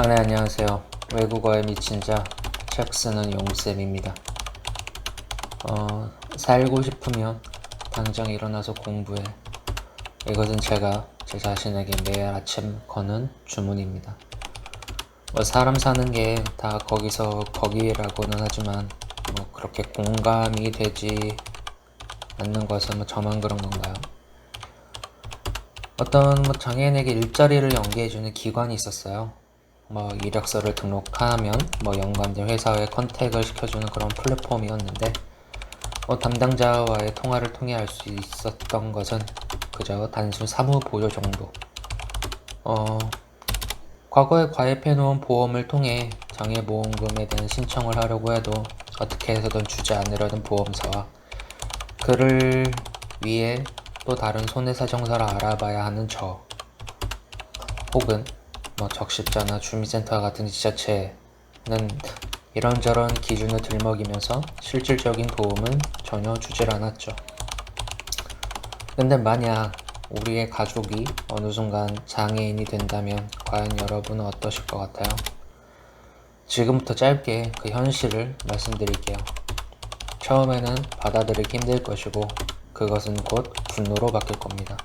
네, 안녕하세요. 외국어에 미친 자, 책 쓰는 용쌤입니다. 살고 싶으면 당장 일어나서 공부해. 이것은 제가 제 자신에게 매일 아침 거는 주문입니다. 사람 사는 게 다 거기서 거기라고는 하지만 그렇게 공감이 되지 않는 것은 저만 그런 건가요? 어떤 장애인에게 일자리를 연계해주는 기관이 있었어요. 이력서를 등록하면 연관된 회사에 컨택을 시켜주는 그런 플랫폼이었는데 담당자와의 통화를 통해 알 수 있었던 것은 그저 단순 사무 보조 정도. 과거에 가입해놓은 보험을 통해 장애보험금에 대한 신청을 하려고 해도 어떻게 해서든 주지 않으려던 보험사와 그를 위해 또 다른 손해사정사를 알아봐야 하는 저, 혹은 적십자나 주민센터 같은 지자체는 이런저런 기준을 들먹이면서 실질적인 도움은 전혀 주질 않았죠. 근데 만약 우리의 가족이 어느 순간 장애인이 된다면 과연 여러분은 어떠실 것 같아요? 지금부터 짧게 그 현실을 말씀드릴게요. 처음에는 받아들이기 힘들 것이고 그것은 곧 분노로 바뀔 겁니다.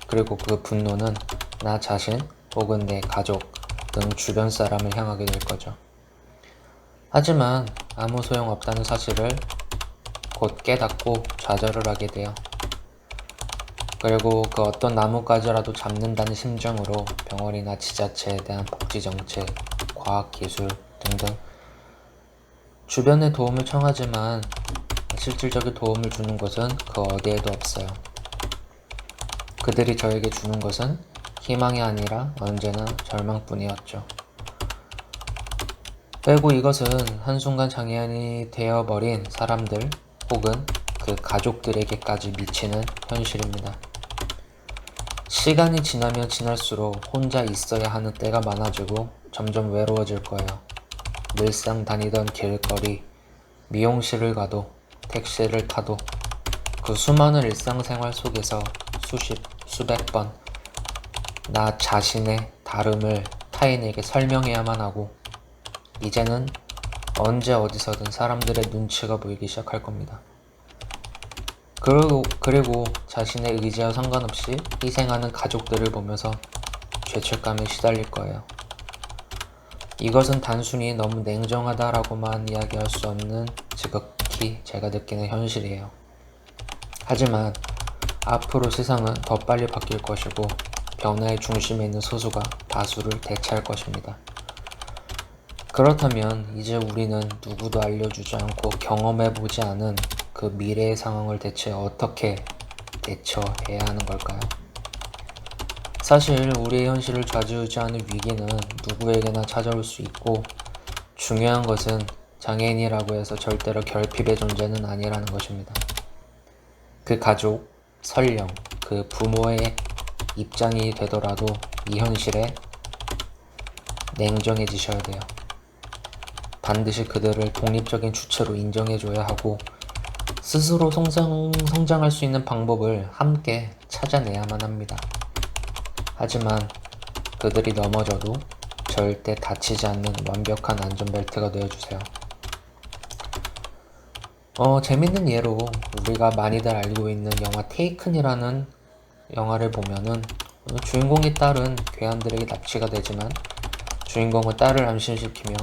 그리고 그 분노는 나 자신 혹은 내 가족 등 주변 사람을 향하게 될 거죠. 하지만 아무 소용없다는 사실을 곧 깨닫고 좌절을 하게 돼요. 그리고 그 어떤 나뭇가지라도 잡는다는 심정으로 병원이나 지자체에 대한 복지정책, 과학기술 등등 주변에 도움을 청하지만 실질적인 도움을 주는 것은 그 어디에도 없어요. 그들이 저에게 주는 것은 희망이 아니라 언제나 절망뿐이었죠. 그리고 이것은 한순간 장애인이 되어버린 사람들 혹은 그 가족들에게까지 미치는 현실입니다. 시간이 지나면 지날수록 혼자 있어야 하는 때가 많아지고 점점 외로워질 거예요. 늘상 다니던 길거리, 미용실을 가도 택시를 타도 그 수많은 일상생활 속에서 수백 번 나 자신의 다름을 타인에게 설명해야만 하고 이제는 언제 어디서든 사람들의 눈치가 보이기 시작할 겁니다. 그리고 자신의 의지와 상관없이 희생하는 가족들을 보면서 죄책감에 시달릴 거예요. 이것은 단순히 너무 냉정하다라고만 이야기할 수 없는 지극히 제가 느끼는 현실이에요. 하지만 앞으로 세상은 더 빨리 바뀔 것이고 변화의 중심에 있는 소수가 다수를 대체할 것입니다. 그렇다면 이제 우리는 누구도 알려주지 않고 경험해보지 않은 그 미래의 상황을 대체 어떻게 대처해야 하는 걸까요? 사실 우리의 현실을 좌지우지하는 위기는 누구에게나 찾아올 수 있고 중요한 것은 장애인이라고 해서 절대로 결핍의 존재는 아니라는 것입니다. 그 가족, 설령 그 부모의 입장이 되더라도 이 현실에 냉정해지셔야 돼요. 반드시 그들을 독립적인 주체로 인정해줘야 하고 스스로 성장할 수 있는 방법을 함께 찾아내야만 합니다. 하지만 그들이 넘어져도 절대 다치지 않는 완벽한 안전벨트가 되어주세요. 재밌는 예로 우리가 많이들 알고 있는 영화 테이큰이라는 영화를 보면은 주인공의 딸은 괴한들에게 납치가 되지만 주인공은 딸을 안심시키며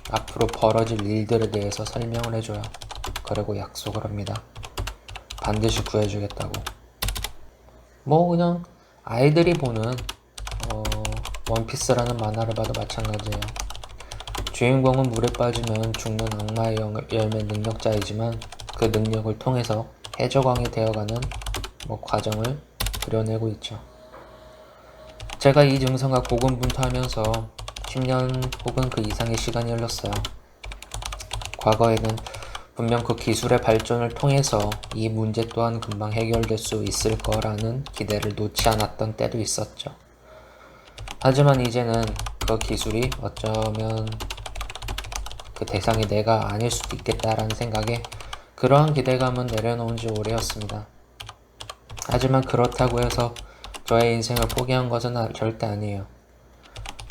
앞으로 벌어질 일들에 대해서 설명을 해줘요. 그리고 약속을 합니다. 반드시 구해주겠다고. 그냥 아이들이 보는 원피스라는 만화를 봐도 마찬가지예요. 주인공은 물에 빠지면 죽는 악마의 열매 능력자이지만 그 능력을 통해서 해적왕이 되어가는 과정을 그려내고 있죠. 제가 이 증상과 고군분투하면서 10년 혹은 그 이상의 시간이 흘렀어요. 과거에는 분명 그 기술의 발전을 통해서 이 문제 또한 금방 해결될 수 있을 거라는 기대를 놓지 않았던 때도 있었죠. 하지만 이제는 그 기술이 어쩌면 그 대상이 내가 아닐 수도 있겠다라는 생각에 그러한 기대감은 내려놓은 지 오래였습니다. 하지만 그렇다고 해서 저의 인생을 포기한 것은 절대 아니에요.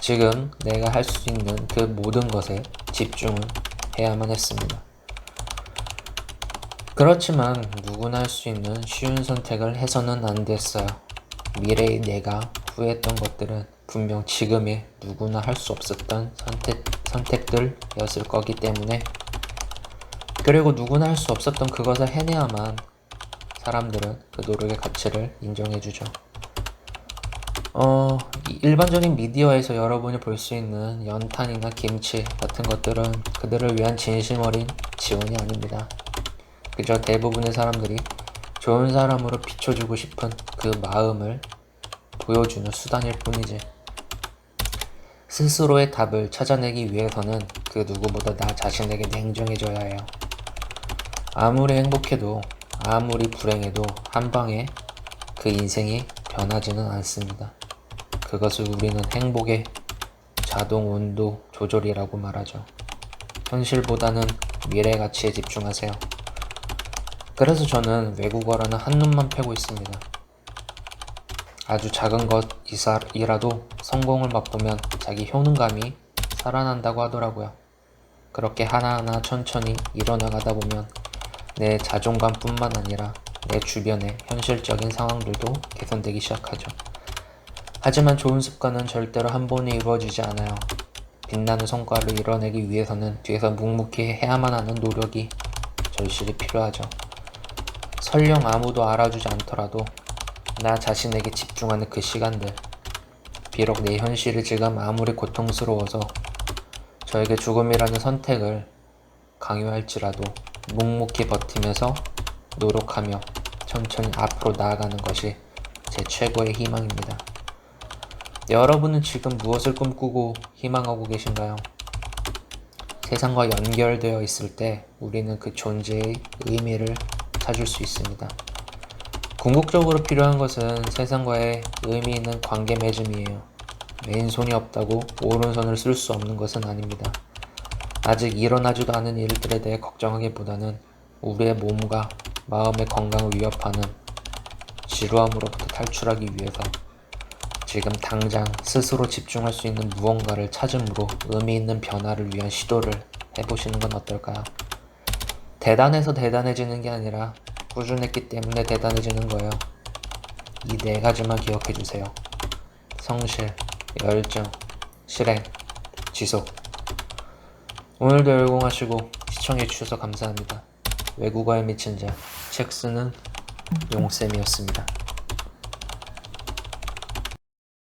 지금 내가 할 수 있는 그 모든 것에 집중을 해야만 했습니다. 그렇지만 누구나 할 수 있는 쉬운 선택을 해서는 안 됐어요. 미래의 내가 후회했던 것들은 분명 지금의 누구나 할 수 없었던 선택들이었을 거기 때문에, 그리고 누구나 할 수 없었던 그것을 해내야만 사람들은 그 노력의 가치를 인정해주죠. 일반적인 미디어에서 여러분이 볼 수 있는 연탄이나 김치 같은 것들은 그들을 위한 진심 어린 지원이 아닙니다. 그저 대부분의 사람들이 좋은 사람으로 비춰주고 싶은 그 마음을 보여주는 수단일 뿐이지. 스스로의 답을 찾아내기 위해서는 그 누구보다 나 자신에게 냉정해져야 해요. 아무리 행복해도 아무리 불행해도 한 방에 그 인생이 변하지는 않습니다. 그것을 우리는 행복의 자동 온도 조절이라고 말하죠. 현실보다는 미래 가치에 집중하세요. 그래서 저는 외국어라는 한눈만 패고 있습니다. 아주 작은 것이라도 성공을 맛보면 자기 효능감이 살아난다고 하더라고요. 그렇게 하나하나 천천히 일어나가다 보면 내 자존감뿐만 아니라 내 주변의 현실적인 상황들도 개선되기 시작하죠. 하지만 좋은 습관은 절대로 한 번에 이루어지지 않아요. 빛나는 성과를 이뤄내기 위해서는 뒤에서 묵묵히 해야만 하는 노력이 절실히 필요하죠. 설령 아무도 알아주지 않더라도 나 자신에게 집중하는 그 시간들, 비록 내 현실이 지금 아무리 고통스러워서 저에게 죽음이라는 선택을 강요할지라도 묵묵히 버티면서 노력하며 천천히 앞으로 나아가는 것이 제 최고의 희망입니다. 여러분은 지금 무엇을 꿈꾸고 희망하고 계신가요? 세상과 연결되어 있을 때 우리는 그 존재의 의미를 찾을 수 있습니다. 궁극적으로 필요한 것은 세상과의 의미 있는 관계 맺음이에요. 왼손이 없다고 오른손을 쓸 수 없는 것은 아닙니다. 아직 일어나지도 않은 일들에 대해 걱정하기보다는 우리의 몸과 마음의 건강을 위협하는 지루함으로부터 탈출하기 위해서 지금 당장 스스로 집중할 수 있는 무언가를 찾음으로 의미 있는 변화를 위한 시도를 해보시는 건 어떨까요? 대단해서 대단해지는 게 아니라 꾸준했기 때문에 대단해지는 거예요. 이 네 가지만 기억해주세요. 성실, 열정, 실행, 지속. 오늘도 열공하시고 시청해주셔서 감사합니다. 외국어에 미친 자, 책 쓰는 용쌤이었습니다.